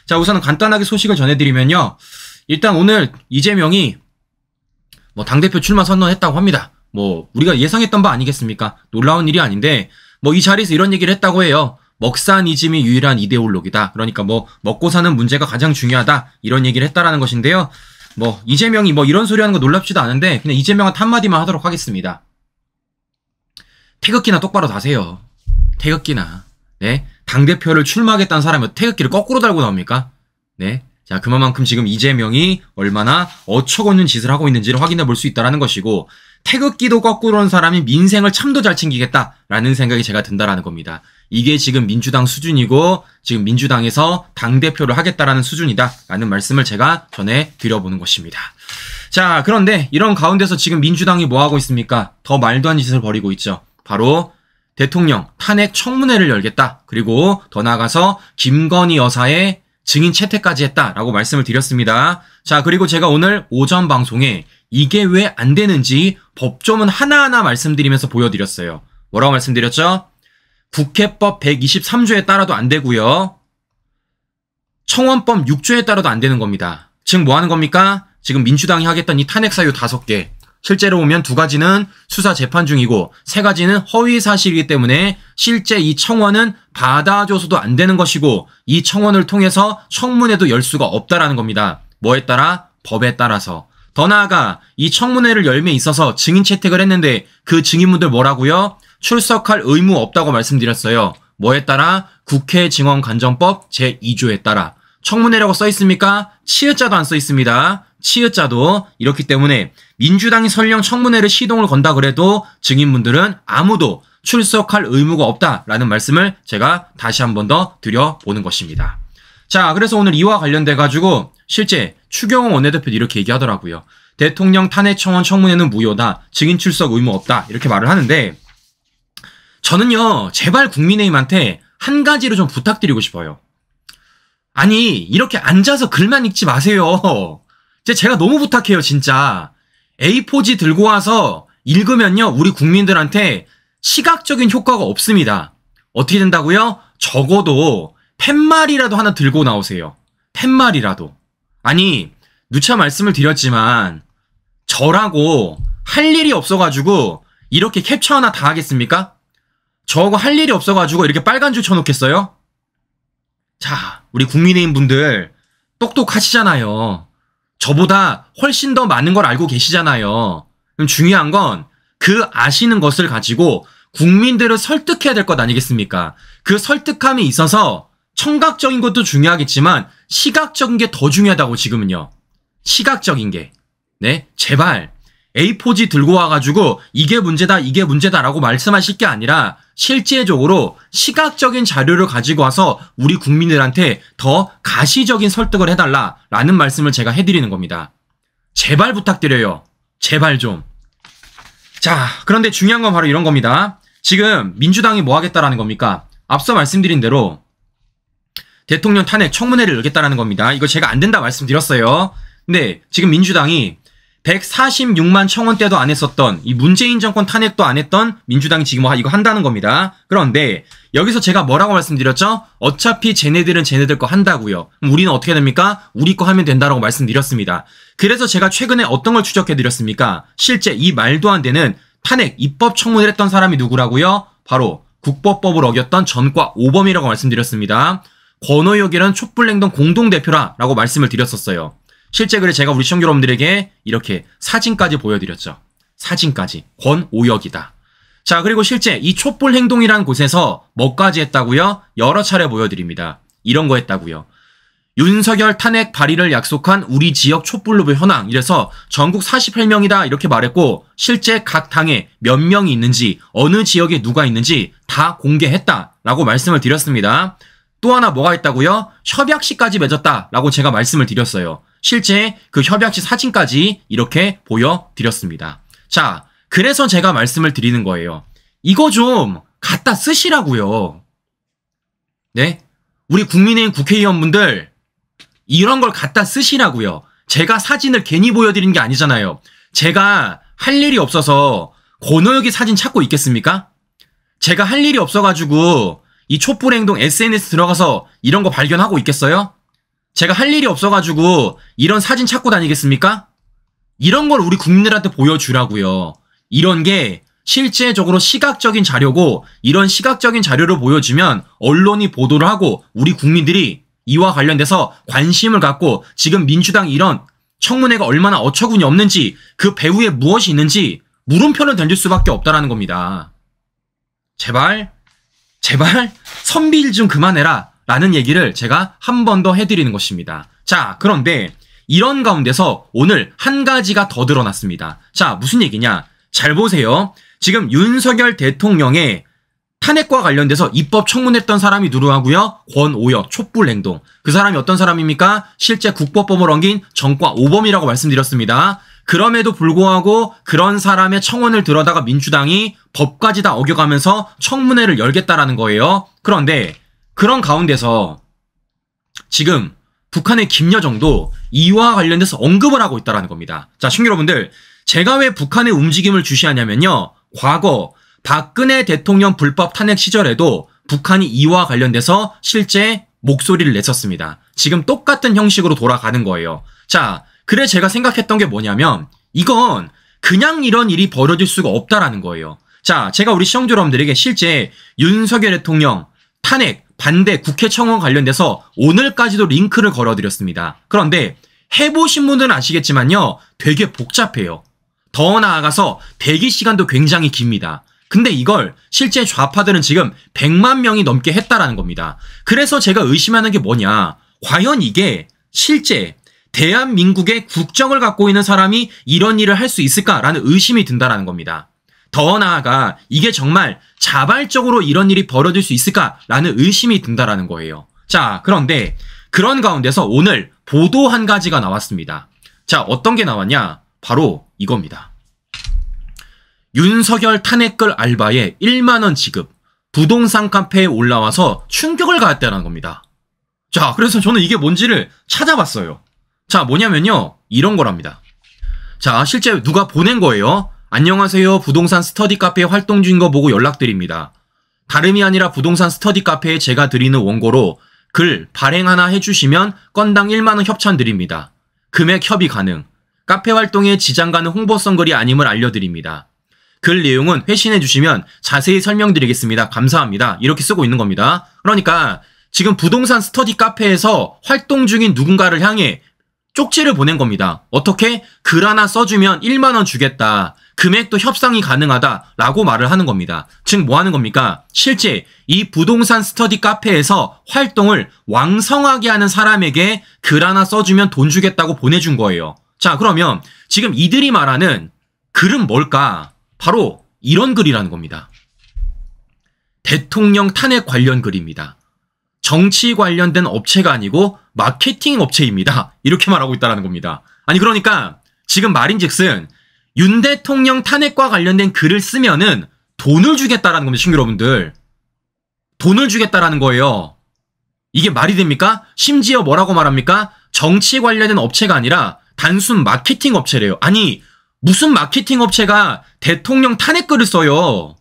자, 우선은 간단하게 소식을 전해드리면요. 일단 오늘 이재명이 뭐 당대표 출마 선언했다고 합니다. 뭐 우리가 예상했던 바 아니겠습니까? 놀라운 일이 아닌데 뭐 이 자리에서 이런 얘기를 했다고 해요. 먹사니즘이 유일한 이데올로기다. 그러니까 뭐 먹고 사는 문제가 가장 중요하다. 이런 얘기를 했다라는 것인데요. 뭐 이재명이 뭐 이런 소리 하는 거 놀랍지도 않은데 그냥 이재명한테 한마디만 하도록 하겠습니다. 태극기나 똑바로 다세요. 태극기나. 네. 당대표를 출마하겠다는 사람이 태극기를 거꾸로 달고 나옵니까? 네. 자, 그만큼 지금 이재명이 얼마나 어처구니없는 짓을 하고 있는지를 확인해 볼 수 있다는 것이고, 태극기도 거꾸로 온 사람이 민생을 참도 잘 챙기겠다라는 생각이 제가 든다라는 겁니다. 이게 지금 민주당 수준이고, 지금 민주당에서 당대표를 하겠다라는 수준이다라는 말씀을 제가 전해드려보는 것입니다. 자, 그런데 이런 가운데서 지금 민주당이 뭐 하고 있습니까? 더 말도 안 짓을 벌이고 있죠. 바로 대통령 탄핵 청문회를 열겠다. 그리고 더 나아가서 김건희 여사의 증인 채택까지 했다라고 말씀을 드렸습니다. 자, 그리고 제가 오늘 오전 방송에 이게 왜 안 되는지 법조문 하나하나 말씀드리면서 보여드렸어요. 뭐라고 말씀드렸죠? 국회법 123조에 따라도 안 되고요. 청원법 6조에 따라도 안 되는 겁니다. 즉 뭐 하는 겁니까? 지금 민주당이 하겠다는 이 탄핵 사유 5개. 실제로 보면 2가지는 수사 재판 중이고 3가지는 허위 사실이기 때문에 실제 이 청원은 받아줘서도 안 되는 것이고 이 청원을 통해서 청문회도 열 수가 없다라는 겁니다. 뭐에 따라? 법에 따라서. 더 나아가 이 청문회를 열매 있어서 증인 채택을 했는데 그 증인분들 뭐라고요? 출석할 의무 없다고 말씀드렸어요. 뭐에 따라? 국회 증언간정법 제2조에 따라. 청문회라고 써 있습니까? 치읓자도 안 써 있습니다. 치읓자도. 이렇기 때문에 민주당이 설령 청문회를 시동을 건다 그래도 증인분들은 아무도 출석할 의무가 없다라는 말씀을 제가 다시 한 번 더 드려보는 것입니다. 자, 그래서 오늘 이와 관련돼 가지고 실제 추경호 원내대표도 이렇게 얘기하더라고요. 대통령 탄핵 청원 청문회는 무효다. 증인 출석 의무 없다. 이렇게 말을 하는데 저는요, 제발 국민의힘한테 한 가지로 좀 부탁드리고 싶어요. 아니, 이렇게 앉아서 글만 읽지 마세요. 제가 너무 부탁해요, 진짜. A4지 들고 와서 읽으면요, 우리 국민들한테 시각적인 효과가 없습니다. 어떻게 된다고요? 적어도 팻말이라도 하나 들고 나오세요. 팻말이라도. 아니, 누차 말씀을 드렸지만 저라고 할 일이 없어가지고 이렇게 캡처 하나 다 하겠습니까? 저하고 할 일이 없어가지고 이렇게 빨간 줄 쳐놓겠어요? 자, 우리 국민의힘 분들 똑똑하시잖아요. 저보다 훨씬 더 많은 걸 알고 계시잖아요. 그럼 중요한 건 그 아시는 것을 가지고 국민들을 설득해야 될 것 아니겠습니까? 그 설득함이 있어서 청각적인 것도 중요하겠지만 시각적인 게 더 중요하다고 지금은요. 시각적인 게. 네, 제발 A4지 들고 와가지고 이게 문제다라고 말씀하실 게 아니라 실제적으로 시각적인 자료를 가지고 와서 우리 국민들한테 더 가시적인 설득을 해달라라는 말씀을 제가 해드리는 겁니다. 제발 부탁드려요. 제발 좀. 자, 그런데 중요한 건 바로 이런 겁니다. 지금 민주당이 뭐 하겠다라는 겁니까? 앞서 말씀드린 대로 대통령 탄핵 청문회를 열겠다라는 겁니다. 이거 제가 안 된다 말씀드렸어요. 근데 지금 민주당이 146만 청원 때도 안 했었던 이 문재인 정권 탄핵도 안 했던 민주당이 지금 이거 한다는 겁니다. 그런데 여기서 제가 뭐라고 말씀드렸죠? 어차피 쟤네들은 쟤네들 거 한다고요. 그럼 우리는 어떻게 됩니까? 우리 거 하면 된다라고 말씀드렸습니다. 그래서 제가 최근에 어떤 걸 추적해드렸습니까? 실제 이 말도 안 되는 탄핵 입법 청문회를 했던 사람이 누구라고요? 바로 국법법을 어겼던 전과 5범이라고 말씀드렸습니다. 권오혁이라는 촛불행동 공동대표라고 말씀을 드렸었어요. 실제 그래 제가 우리 시청자 여러분들에게 이렇게 사진까지 보여드렸죠. 사진까지. 권오혁이다. 자, 그리고 실제 이 촛불행동이라는 곳에서 뭐까지 했다고요? 여러 차례 보여드립니다. 이런 거 했다고요. 윤석열 탄핵 발의를 약속한 우리 지역 촛불로브 현황. 이래서 전국 48명이다 이렇게 말했고 실제 각 당에 몇 명이 있는지 어느 지역에 누가 있는지 다 공개했다라고 말씀을 드렸습니다. 또 하나 뭐가 있다고요? 협약식까지 맺었다라고 제가 말씀을 드렸어요. 실제 그 협약식 사진까지 이렇게 보여드렸습니다. 자, 그래서 제가 말씀을 드리는 거예요. 이거 좀 갖다 쓰시라고요. 네? 우리 국민의힘 국회의원분들 이런 걸 갖다 쓰시라고요. 제가 사진을 괜히 보여드리는 게 아니잖아요. 제가 할 일이 없어서 권오혁이 사진 찾고 있겠습니까? 제가 할 일이 없어가지고 이 촛불행동 SNS 들어가서 이런 거 발견하고 있겠어요? 제가 할 일이 없어가지고 이런 사진 찾고 다니겠습니까? 이런 걸 우리 국민들한테 보여주라고요. 이런 게 실제적으로 시각적인 자료고 이런 시각적인 자료를 보여주면 언론이 보도를 하고 우리 국민들이 이와 관련돼서 관심을 갖고 지금 민주당이 이런 청문회가 얼마나 어처구니 없는지 그 배후에 무엇이 있는지 물음표를 던질 수밖에 없다라는 겁니다. 제발 선비일 좀 그만해라 라는 얘기를 제가 한 번 더 해드리는 것입니다. 자, 그런데 이런 가운데서 오늘 한 가지가 더 드러났습니다. 자, 무슨 얘기냐? 잘 보세요. 지금 윤석열 대통령의 탄핵과 관련돼서 입법 청문했던 사람이 누구하고요? 권오혁, 촛불행동. 그 사람이 어떤 사람입니까? 실제 국법법을 어긴 정과 5범이라고 말씀드렸습니다. 그럼에도 불구하고 그런 사람의 청원을 들어다가 민주당이 법까지 다 어겨가면서 청문회를 열겠다라는 거예요. 그런데 그런 가운데서 지금 북한의 김여정도 이와 관련돼서 언급을 하고 있다는 겁니다. 자, 시청자 여러분들, 제가 왜 북한의 움직임을 주시하냐면요. 과거 박근혜 대통령 불법 탄핵 시절에도 북한이 이와 관련돼서 실제 목소리를 냈었습니다. 지금 똑같은 형식으로 돌아가는 거예요. 자, 그래 제가 생각했던 게 뭐냐면 이건 그냥 이런 일이 벌어질 수가 없다라는 거예요. 자, 제가 우리 시청자 여러분들에게 실제 윤석열 대통령 탄핵 반대 국회 청원 관련돼서 오늘까지도 링크를 걸어드렸습니다. 그런데 해보신 분들은 아시겠지만요. 되게 복잡해요. 더 나아가서 대기 시간도 굉장히 깁니다. 근데 이걸 실제 좌파들은 지금 100만 명이 넘게 했다라는 겁니다. 그래서 제가 의심하는 게 뭐냐. 과연 이게 실제 대한민국의 국적을 갖고 있는 사람이 이런 일을 할 수 있을까라는 의심이 든다라는 겁니다. 더 나아가 이게 정말 자발적으로 이런 일이 벌어질 수 있을까라는 의심이 든다라는 거예요. 자, 그런데 그런 가운데서 오늘 보도 한 가지가 나왔습니다. 자, 어떤 게 나왔냐? 바로 이겁니다. 윤석열 탄핵글 알바에 1만원 지급, 부동산 카페에 올라와서 충격을 가했다는 겁니다. 자, 그래서 저는 이게 뭔지를 찾아봤어요. 자, 뭐냐면요. 이런 거랍니다. 자, 실제 누가 보낸 거예요. 안녕하세요. 부동산 스터디 카페에 활동 중인 거 보고 연락드립니다. 다름이 아니라 부동산 스터디 카페에 제가 드리는 원고로 글 발행 하나 해주시면 건당 1만원 협찬 드립니다. 금액 협의 가능. 카페 활동에 지장 가는 홍보성 글이 아님을 알려드립니다. 글 내용은 회신해 주시면 자세히 설명드리겠습니다. 감사합니다. 이렇게 쓰고 있는 겁니다. 그러니까 지금 부동산 스터디 카페에서 활동 중인 누군가를 향해 쪽지를 보낸 겁니다. 어떻게? 글 하나 써주면 1만원 주겠다. 금액도 협상이 가능하다라고 말을 하는 겁니다. 즉 뭐 하는 겁니까? 실제 이 부동산 스터디 카페에서 활동을 왕성하게 하는 사람에게 글 하나 써주면 돈 주겠다고 보내준 거예요. 자, 그러면 지금 이들이 말하는 글은 뭘까? 바로 이런 글이라는 겁니다. 대통령 탄핵 관련 글입니다. 정치 관련된 업체가 아니고 마케팅 업체입니다. 이렇게 말하고 있다는 겁니다. 아니 그러니까 지금 말인즉슨 윤 대통령 탄핵과 관련된 글을 쓰면은 돈을 주겠다라는 겁니다. 시청자 여러분들. 돈을 주겠다라는 거예요. 이게 말이 됩니까? 심지어 뭐라고 말합니까? 정치 관련된 업체가 아니라 단순 마케팅 업체래요. 아니 무슨 마케팅 업체가 대통령 탄핵 글을 써요.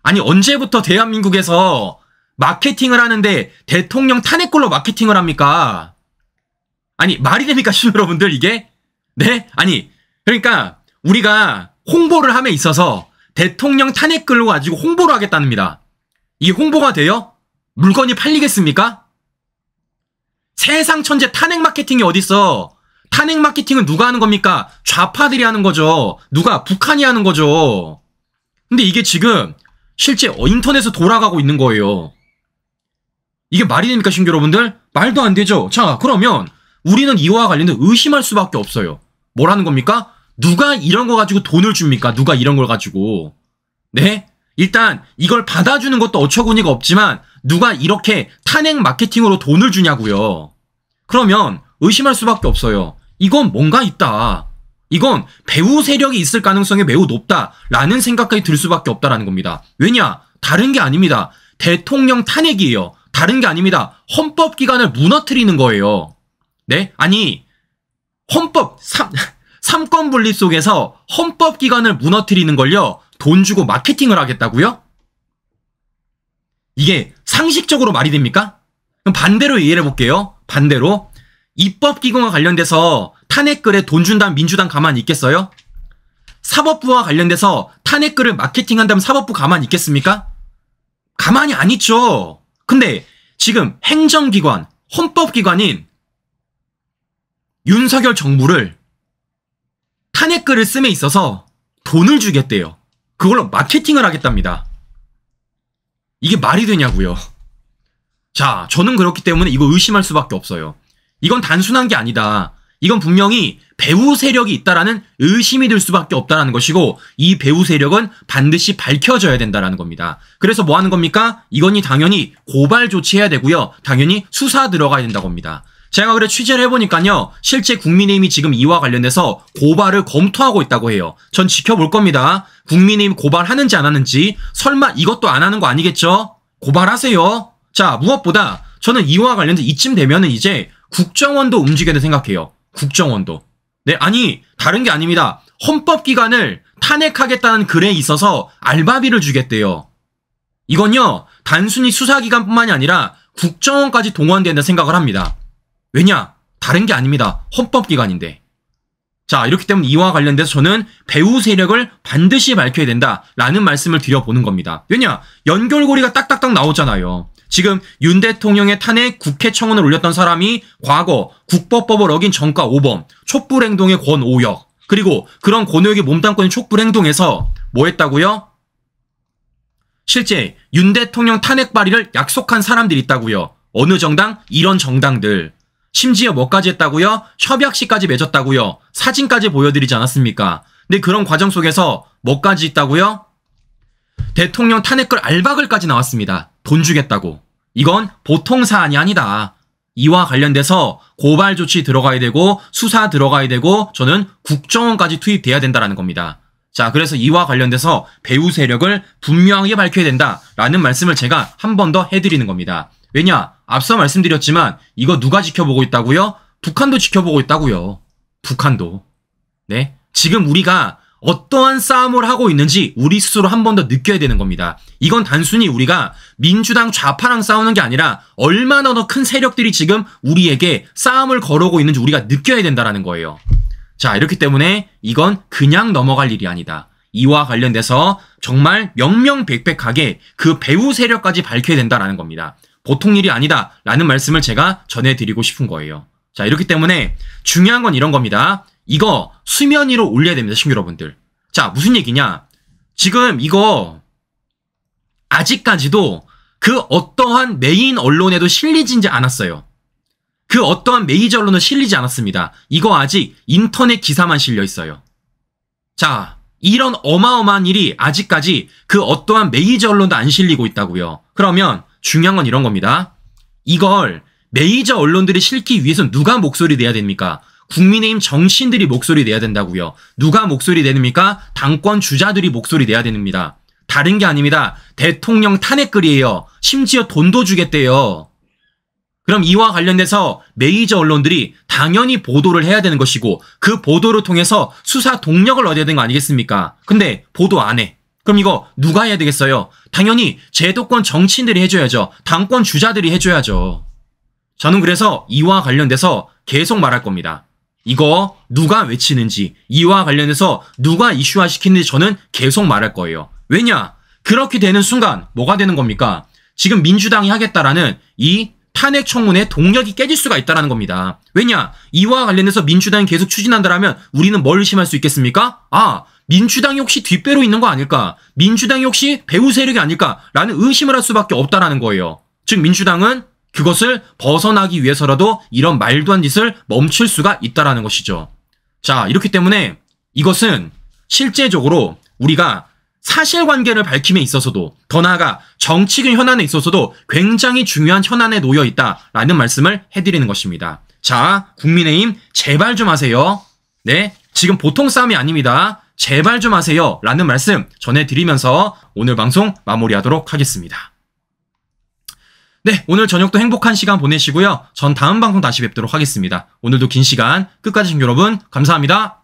아니 언제부터 대한민국에서 마케팅을 하는데 대통령 탄핵 글로 마케팅을 합니까? 아니 말이 됩니까 시청자 여러분들 이게? 네? 아니 그러니까 우리가 홍보를 함에 있어서 대통령 탄핵 글로 가지고 홍보를 하겠답니다. 이게 홍보가 돼요? 물건이 팔리겠습니까? 세상 천재 탄핵 마케팅이 어딨어? 탄핵 마케팅은 누가 하는 겁니까? 좌파들이 하는 거죠. 누가? 북한이 하는 거죠. 근데 이게 지금 실제 인터넷에 돌아가고 있는 거예요. 이게 말이 됩니까 시청자 여러분들? 말도 안 되죠. 자 그러면 우리는 이와 관련된 의심할 수밖에 없어요. 뭐라는 겁니까? 누가 이런 거 가지고 돈을 줍니까? 누가 이런 걸 가지고. 네? 일단 이걸 받아주는 것도 어처구니가 없지만 누가 이렇게 탄핵 마케팅으로 돈을 주냐고요. 그러면 의심할 수밖에 없어요. 이건 뭔가 있다. 이건 배후 세력이 있을 가능성이 매우 높다라는 생각까지 들 수밖에 없다라는 겁니다. 왜냐? 다른 게 아닙니다. 대통령 탄핵이에요. 다른 게 아닙니다. 헌법기관을 무너뜨리는 거예요. 네? 아니 헌법 3권 분립 속에서 헌법기관을 무너뜨리는 걸요. 돈 주고 마케팅을 하겠다고요? 이게 상식적으로 말이 됩니까? 그럼 반대로 이해를 해볼게요. 반대로 입법기관과 관련돼서 탄핵글에 돈 준다면 민주당 가만히 있겠어요? 사법부와 관련돼서 탄핵글을 마케팅한다면 사법부 가만히 있겠습니까? 가만히 안 있죠. 근데 지금 행정기관, 헌법기관인 윤석열 정부를 탄핵글을 씀에 있어서 돈을 주겠대요. 그걸로 마케팅을 하겠답니다. 이게 말이 되냐고요. 자, 저는 그렇기 때문에 이거 의심할 수밖에 없어요. 이건 단순한 게 아니다. 이건 분명히 배후 세력이 있다라는 의심이 들 수밖에 없다라는 것이고, 이 배후 세력은 반드시 밝혀져야 된다라는 겁니다. 그래서 뭐 하는 겁니까? 이건이 당연히 고발 조치해야 되고요. 당연히 수사 들어가야 된다고 합니다. 제가 그래 취재를 해보니까요, 실제 국민의힘이 지금 이와 관련해서 고발을 검토하고 있다고 해요. 전 지켜볼 겁니다. 국민의힘 고발하는지 안 하는지. 설마 이것도 안 하는 거 아니겠죠? 고발하세요. 자, 무엇보다 저는 이와 관련해서 이쯤 되면은 이제 국정원도 움직여야 돼 생각해요. 국정원도. 네, 아니 다른 게 아닙니다. 헌법기관을 탄핵하겠다는 글에 있어서 알바비를 주겠대요. 이건요, 단순히 수사기관뿐만이 아니라 국정원까지 동원된다 생각을 합니다. 왜냐? 다른 게 아닙니다. 헌법기관인데. 자, 이렇기 때문에 이와 관련돼서 저는 배후 세력을 반드시 밝혀야 된다라는 말씀을 드려보는 겁니다. 왜냐? 연결고리가 딱딱딱 나오잖아요. 지금 윤 대통령의 탄핵 국회 청원을 올렸던 사람이 과거 국법법을 어긴 전과 5범, 촛불행동의 권오혁, 그리고 그런 권오혁이 몸담고 있는 촛불행동에서 뭐 했다고요? 실제 윤 대통령 탄핵 발의를 약속한 사람들이 있다고요. 어느 정당? 이런 정당들. 심지어 뭐까지 했다고요? 협약식까지 맺었다고요. 사진까지 보여드리지 않았습니까? 근데 그런 과정 속에서 뭐까지 있다고요? 대통령 탄핵글 알박을까지 나왔습니다. 돈 주겠다고. 이건 보통 사안이 아니다. 이와 관련돼서 고발 조치 들어가야 되고 수사 들어가야 되고 저는 국정원까지 투입돼야 된다라는 겁니다. 자, 그래서 이와 관련돼서 배후 세력을 분명하게 밝혀야 된다라는 말씀을 제가 한 번 더 해드리는 겁니다. 왜냐? 앞서 말씀드렸지만 이거 누가 지켜보고 있다고요? 북한도 지켜보고 있다고요. 북한도. 네, 지금 우리가 어떠한 싸움을 하고 있는지 우리 스스로 한 번 더 느껴야 되는 겁니다. 이건 단순히 우리가 민주당 좌파랑 싸우는 게 아니라 얼마나 더 큰 세력들이 지금 우리에게 싸움을 걸어오고 있는지 우리가 느껴야 된다는 거예요. 자, 이렇기 때문에 이건 그냥 넘어갈 일이 아니다. 이와 관련돼서 정말 명명백백하게 그 배후 세력까지 밝혀야 된다는 겁니다. 보통 일이 아니다라는 말씀을 제가 전해드리고 싶은 거예요. 자, 이렇기 때문에 중요한 건 이런 겁니다. 이거 수면 위로 올려야 됩니다, 친구 여러분들. 자, 무슨 얘기냐? 지금 이거 아직까지도 그 어떠한 메인 언론에도 실리지 않았어요. 그 어떠한 메이저 언론은 실리지 않았습니다. 이거 아직 인터넷 기사만 실려 있어요. 자, 이런 어마어마한 일이 아직까지 그 어떠한 메이저 언론도 안 실리고 있다고요. 그러면 중요한 건 이런 겁니다. 이걸 메이저 언론들이 실기 위해서 누가 목소리 내야 됩니까? 국민의힘 정치인들이 목소리 내야 된다고요. 누가 목소리 내립니까? 당권 주자들이 목소리 내야 됩니다. 다른 게 아닙니다. 대통령 탄핵글이에요. 심지어 돈도 주겠대요. 그럼 이와 관련돼서 메이저 언론들이 당연히 보도를 해야 되는 것이고 그 보도를 통해서 수사 동력을 얻어야 되는 거 아니겠습니까? 근데 보도 안 해. 그럼 이거 누가 해야 되겠어요? 당연히 제도권 정치인들이 해줘야죠. 당권 주자들이 해줘야죠. 저는 그래서 이와 관련돼서 계속 말할 겁니다. 이거 누가 외치는지, 이와 관련해서 누가 이슈화 시키는지 저는 계속 말할 거예요. 왜냐? 그렇게 되는 순간 뭐가 되는 겁니까? 지금 민주당이 하겠다라는 이 탄핵 청문회 동력이 깨질 수가 있다는 겁니다. 왜냐? 이와 관련해서 민주당이 계속 추진한다면 우리는 뭘 의심할 수 있겠습니까? 아, 민주당이 혹시 뒷배로 있는 거 아닐까? 민주당이 혹시 배후 세력이 아닐까라는 의심을 할 수밖에 없다라는 거예요. 즉 민주당은 그것을 벗어나기 위해서라도 이런 말도 안 짓을 멈출 수가 있다라는 것이죠. 자, 이렇기 때문에 이것은 실제적으로 우리가 사실관계를 밝힘에 있어서도 더 나아가 정치적 현안에 있어서도 굉장히 중요한 현안에 놓여 있다라는 말씀을 해드리는 것입니다. 자, 국민의힘 제발 좀 하세요. 네, 지금 보통 싸움이 아닙니다. 제발 좀 하세요 라는 말씀 전해드리면서 오늘 방송 마무리하도록 하겠습니다. 네, 오늘 저녁도 행복한 시간 보내시고요. 전 다음 방송 다시 뵙도록 하겠습니다. 오늘도 긴 시간 끝까지 시청해 주신 여러분 감사합니다.